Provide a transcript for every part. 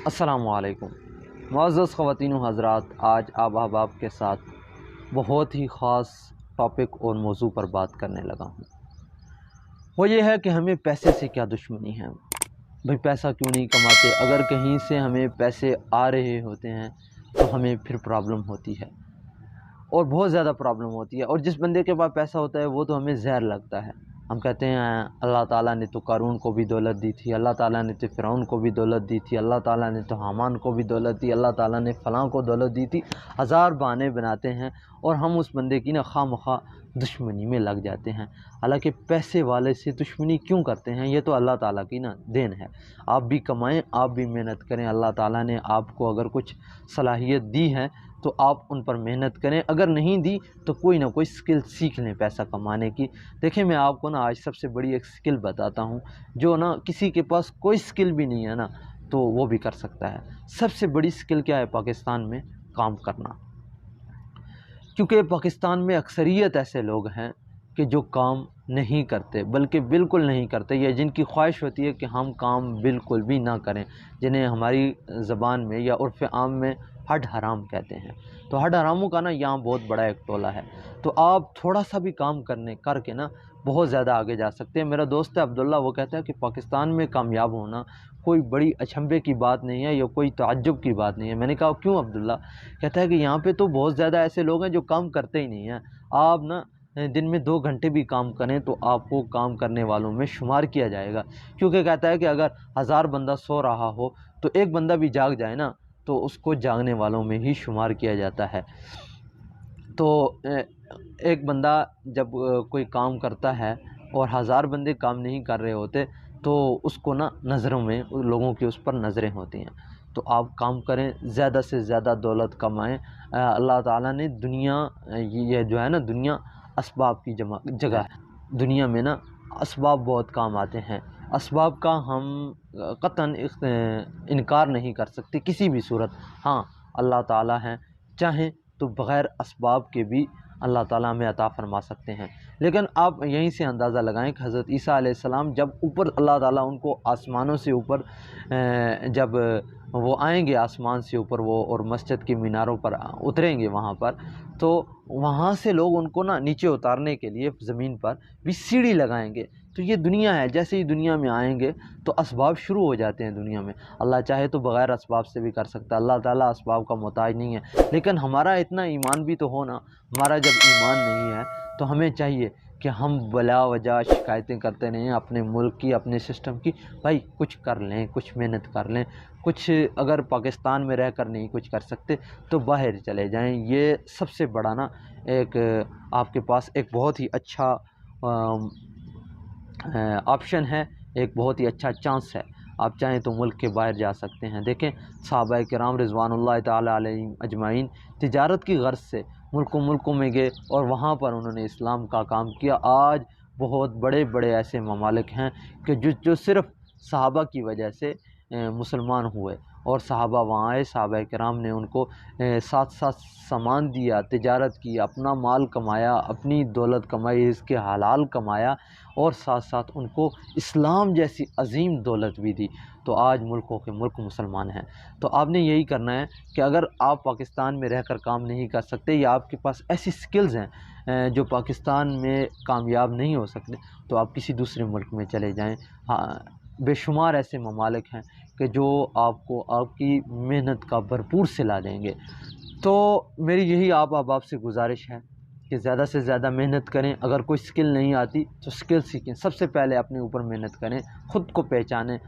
अस्सलामुअलैकुम मुअज़्ज़ज़ ख़वातीन व हज़रात, आज आप अहबाब के साथ बहुत ही ख़ास टॉपिक और मौजू पर बात करने लगा हूँ। वो ये है कि हमें पैसे से क्या दुश्मनी है। भाई पैसा क्यों नहीं कमाते? अगर कहीं से हमें पैसे आ रहे होते हैं तो हमें फिर प्रॉब्लम होती है और बहुत ज़्यादा प्रॉब्लम होती है। और जिस बंदे के पास पैसा होता है वो तो हमें ज़हर लगता है। हम कहते हैं अल्लाह ताला ने तो कारून को भी दौलत दी थी, अल्लाह ताला ने तो फ़िरौन को भी दौलत दी थी, अल्लाह ताला ने तो हामान को भी दौलत दी, अल्लाह ताला ने फ़लाँ को दौलत दी थी। हज़ार बहाने बनाते हैं और हम उस बंदे की ना खामखा दुश्मनी में लग जाते हैं। हालांकि पैसे वाले से दुश्मनी क्यों करते हैं? ये तो अल्लाह ताला की ना देन है। आप भी कमाएं, आप भी मेहनत करें। अल्लाह ताला ने आपको अगर कुछ सलाहियत दी है तो आप उन पर मेहनत करें, अगर नहीं दी तो कोई ना कोई स्किल सीख लें पैसा कमाने की। देखिए, मैं आपको ना आज सबसे बड़ी एक स्किल बताता हूँ जो ना किसी के पास कोई स्किल भी नहीं है ना तो वो भी कर सकता है। सबसे बड़ी स्किल क्या है पाकिस्तान में? काम करना। क्योंकि पाकिस्तान में अक्सरियत ऐसे लोग हैं कि जो काम नहीं करते, बल्कि बिल्कुल नहीं करते, या जिनकी ख्वाहिश होती है कि हम काम बिल्कुल भी ना करें, जिन्हें हमारी ज़बान में या उर्फ़ आम में हड हराम कहते हैं। तो हड हरामों का ना यहाँ बहुत बड़ा एक टोला है। तो आप थोड़ा सा भी काम करके ना बहुत ज़्यादा आगे जा सकते हैं। मेरा दोस्त है अब्दुल्ला, वो कहता है कि पाकिस्तान में कामयाब होना कोई बड़ी अचंभे की बात नहीं है या कोई ताज्जुब की बात नहीं है। मैंने कहा क्यों अब्दुल्ला? कहता है कि यहाँ पे तो बहुत ज़्यादा ऐसे लोग हैं जो काम करते ही नहीं हैं। आप ना दिन में 2 घंटे भी काम करें तो आपको काम करने वालों में शुमार किया जाएगा। क्योंकि कहता है कि अगर 1000 बंदा सो रहा हो तो एक बंदा भी जाग जाए ना तो उसको जागने वालों में ही शुमार किया जाता है। तो एक बंदा जब कोई काम करता है और 1000 बंदे काम नहीं कर रहे होते तो उसको ना नज़रों में लोगों की उस पर नज़रें होती हैं। तो आप काम करें, ज़्यादा से ज़्यादा दौलत कमाएं। अल्लाह ताला ने दुनिया, ये जो है ना, दुनिया असबाब की जगह है। दुनिया में ना असबाब बहुत काम आते हैं। असबाब का हम कतन इनकार नहीं कर सकते किसी भी सूरत। हाँ, अल्लाह ताला हैं, चाहें तो बग़ैर असबाब के भी अल्लाह ताला हमें अता फ़रमा सकते हैं। लेकिन आप यहीं से अंदाज़ा लगाएं कि हज़रत ईसा अलैहिस्सलाम जब ऊपर अल्लाह ताला उनको आसमानों से ऊपर जब वो आएंगे आसमान से ऊपर वो और मस्जिद की मीनारों पर उतरेंगे वहाँ पर, तो वहाँ से लोग उनको ना नीचे उतारने के लिए ज़मीन पर भी सीढ़ी लगाएंगे। तो ये दुनिया है, जैसे ही दुनिया में आएंगे तो असबाब शुरू हो जाते हैं दुनिया में। अल्लाह चाहे तो बग़ैर असबाब से भी कर सकता है। अल्लाह ताला असबाब का मोहताज नहीं है। लेकिन हमारा इतना ईमान भी तो हो ना। हमारा जब ईमान नहीं है तो हमें चाहिए कि हम बिला वजह शिकायतें करते नहीं हैं अपने मुल्क की, अपने सिस्टम की। भाई कुछ कर लें, कुछ मेहनत कर लें, कुछ अगर पाकिस्तान में रहकर नहीं कुछ कर सकते तो बाहर चले जाएं। ये सबसे बड़ा ना एक आपके पास एक बहुत ही अच्छा ऑप्शन है, एक बहुत ही अच्छा चांस है। आप चाहें तो मुल्क के बाहर जा सकते हैं। देखें, सहाबा किराम रिज़वानुल्लाह ताला अलैहिम अजमाइन तिजारत की गर्ज से मुल्कों में गए और वहाँ पर उन्होंने इस्लाम का काम किया। आज बहुत बड़े बड़े ऐसे ममालिक हैं कि जो सिर्फ़ सहाबा की वजह से मुसलमान हुए और सहाबा वहाँ आए। सहाबा किराम ने उनको साथ साथ सामान दिया, तिजारत की, अपना माल कमाया, अपनी दौलत कमाई, इसके हलाल कमाया और साथ साथ उनको इस्लाम जैसी अजीम दौलत भी दी। तो आज मुल्कों के मुल्क मुसलमान हैं। तो आपने यही करना है कि अगर आप पाकिस्तान में रहकर काम नहीं कर सकते या आपके पास ऐसी स्किल्स हैं जो पाकिस्तान में कामयाब नहीं हो सकते, तो आप किसी दूसरे मुल्क में चले जाएं। हाँ, बेशुमार ऐसे ममालिक हैं कि जो आपको आपकी मेहनत का भरपूर सिला देंगे। तो मेरी यही आप अहबाब से गुजारिश है कि ज़्यादा से ज़्यादा मेहनत करें। अगर कोई स्किल नहीं आती तो स्किल सीखें। सबसे पहले अपने ऊपर मेहनत करें, ख़ुद को पहचानें।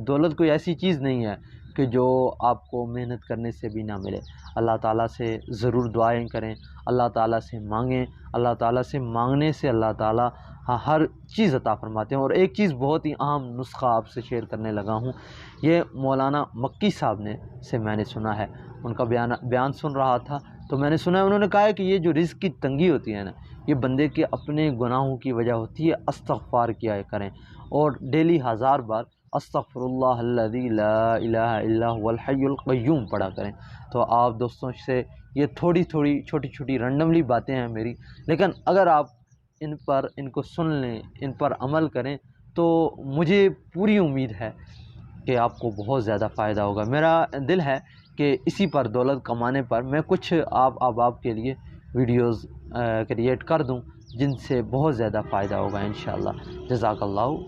दौलत कोई ऐसी चीज़ नहीं है कि जो आपको मेहनत करने से भी ना मिले। अल्लाह ताला से ज़रूर दुआएं करें, अल्लाह ताला से मांगें। अल्लाह ताला से मांगने से अल्लाह ताला हर चीज़ अता फ़रमाते हैं। और एक चीज़ बहुत ही अहम नुस्खा आपसे शेयर करने लगा हूँ। ये मौलाना मक्की साहब से मैंने सुना है, उनका बयान सुन रहा था तो मैंने सुना है, उन्होंने कहा है कि ये जो रिज़्क़ की तंगी होती है ना, ये बंदे के अपने गुनाहों की वजह होती है। इस्तग़फ़ार किया करें और डेली 1000 बार अस्तग़फ़िरुल्लाहल्लज़ी ला इलाहा इल्ला हुवल हय्युल क़य्यूम पढ़ा करें। तो आप दोस्तों से ये थोड़ी छोटी रैंडमली बातें हैं मेरी, लेकिन अगर आप इनको सुन लें, इन पर अमल करें तो मुझे पूरी उम्मीद है कि आपको बहुत ज़्यादा फ़ायदा होगा। मेरा दिल है कि इसी पर दौलत कमाने पर मैं कुछ आप अहबाब के लिए वीडियोज़ क्रिएट कर दूँ जिनसे बहुत ज़्यादा फ़ायदा होगा इंशाअल्लाह। जज़ाकल्लाहु।